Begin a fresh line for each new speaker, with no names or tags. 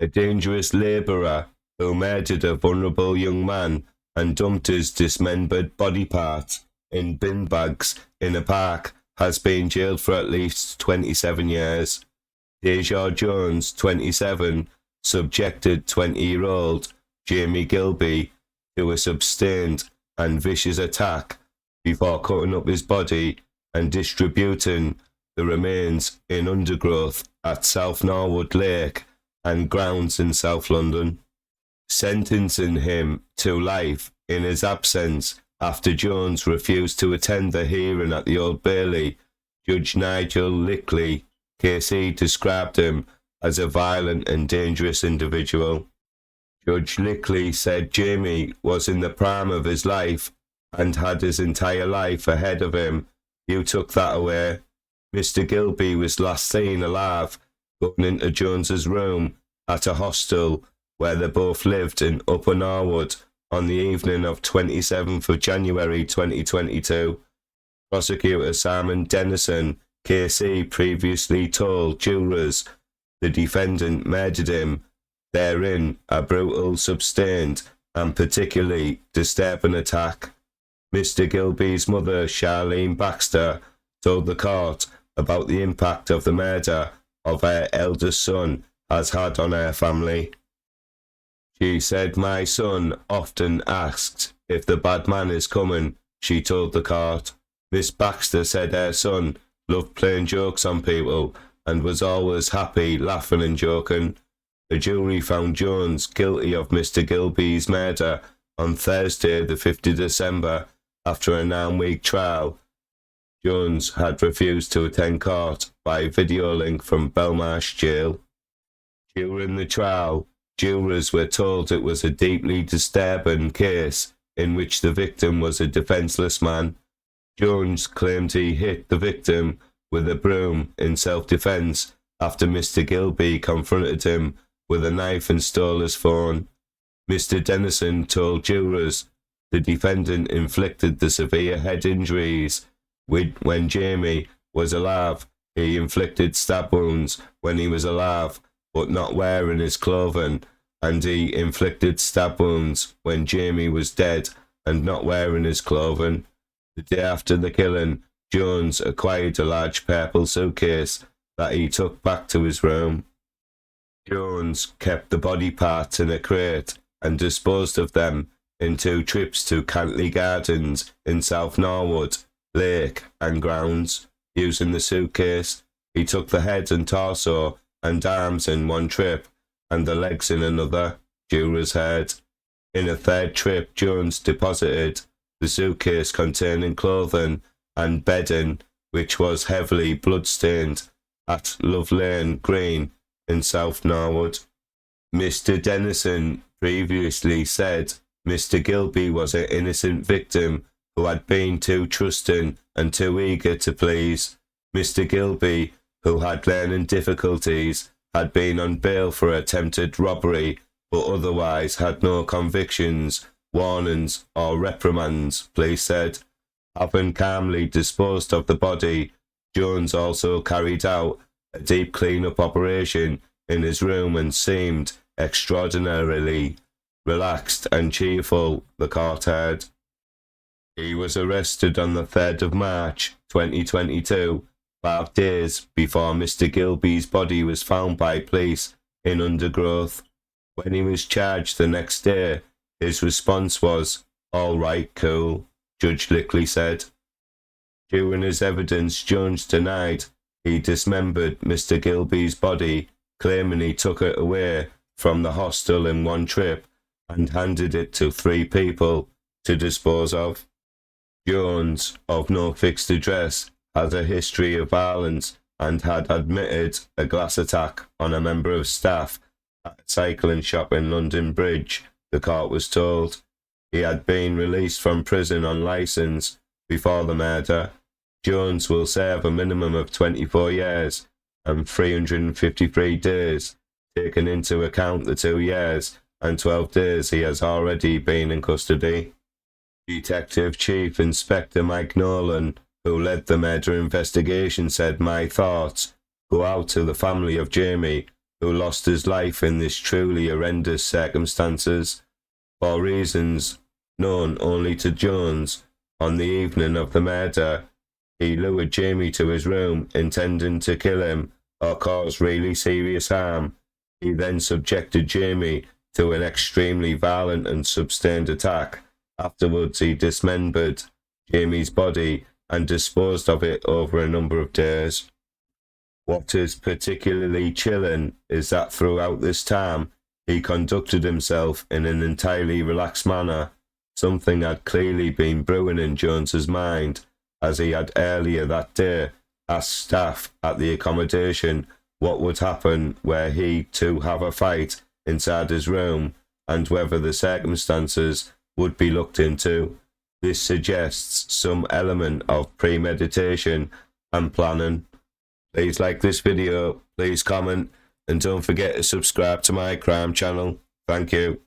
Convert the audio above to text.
a dangerous labourer who murdered a vulnerable young man and dumped his dismembered body parts in bin bags in a park, has been jailed for at least 27 years. Deja Jones, 27, subjected 20-year-old Jamie Gilby to a sustained and vicious attack before cutting up his body and distributing the remains in undergrowth at South Norwood Lake and grounds in South London, sentencing him to life in his absence after Jones refused to attend the hearing at the Old Bailey. Judge Nigel Lickley, KC, described him as a violent and dangerous individual. Judge Lickley said Jamie was in the prime of his life and had his entire life ahead of him. You took that away. Mr. Gilby was last seen alive going into Jones's room at a hostel where they both lived in Upper Norwood on the evening of 27th of January 2022. Prosecutor Simon Dennison, KC, previously told jurors the defendant murdered him therein a brutal, sustained and particularly disturbing attack. Mr. Gilby's mother, Charlene Baxter, told the court about the impact of the murder of her eldest son has had on her family. She said, "My son often asked if the bad man is coming," she told the court. Miss Baxter said her son loved playing jokes on people and was always happy, laughing and joking. The jury found Jones guilty of Mr. Gilby's murder on Thursday, the 5th of December, after a 9-week trial. Jones had refused to attend court by video link from Belmarsh Jail. During the trial, jurors were told it was a deeply disturbing case in which the victim was a defenceless man. Jones claimed he hit the victim with a broom in self-defence after Mr. Gilby confronted him with a knife and stole his phone. Mr. Dennison told jurors the defendant inflicted the severe head injuries when Jamie was alive. He inflicted stab wounds when he was alive but not wearing his clothing, and he inflicted stab wounds when Jamie was dead and not wearing his clothing. The day after the killing, Jones acquired a large purple suitcase that he took back to his room. Jones kept the body parts in a crate and disposed of them in 2 trips to Cantley Gardens in South Norwood Lake and grounds. Using the suitcase, he took the head and torso and arms in 1 trip and the legs in another, jurors heard. In a 3rd trip, Jones deposited the suitcase containing clothing and bedding, which was heavily blood-stained, at Love Lane Green in South Norwood. Mr. Dennison previously said Mr. Gilby was an innocent victim who had been too trusting and too eager to please. Mr. Gilby, who had learning difficulties, had been on bail for attempted robbery, but otherwise had no convictions, warnings or reprimands, police said. Having calmly disposed of the body, Jones also carried out a deep clean-up operation in his room and seemed extraordinarily relaxed and cheerful, the court heard. He was arrested on the 3rd of March 2022, 5 days before Mr. Gilby's body was found by police in undergrowth. When he was charged the next day, his response was, "All right, cool," Judge Lickley said. During his evidence, Jones denied he dismembered Mr. Gilby's body, claiming he took it away from the hostel in 1 trip and handed it to 3 people to dispose of. Jones, of no fixed address, had a history of violence and had admitted a glass attack on a member of staff at a cycling shop in London Bridge, the court was told. He had been released from prison on licence before the murder. Jones will serve a minimum of 24 years and 353 days, taking into account the 2 years and 12 days he has already been in custody. Detective Chief Inspector Mike Nolan, who led the murder investigation, said, "My thoughts go out to the family of Jamie who lost his life in this truly horrendous circumstances. For reasons known only to Jones, on the evening of the murder, he lured Jamie to his room, intending to kill him or cause really serious harm. He then subjected Jamie to an extremely violent and sustained attack. Afterwards, he dismembered Jamie's body and disposed of it over a number of days. What is particularly chilling is that throughout this time, he conducted himself in an entirely relaxed manner. Something had clearly been brewing in Jones's mind, as he had earlier that day asked staff at the accommodation what would happen were he to have a fight inside his room, and whether the circumstances would be looked into. This suggests some element of premeditation and planning. Please like this video, please comment, and don't forget to subscribe to my crime channel. Thank you.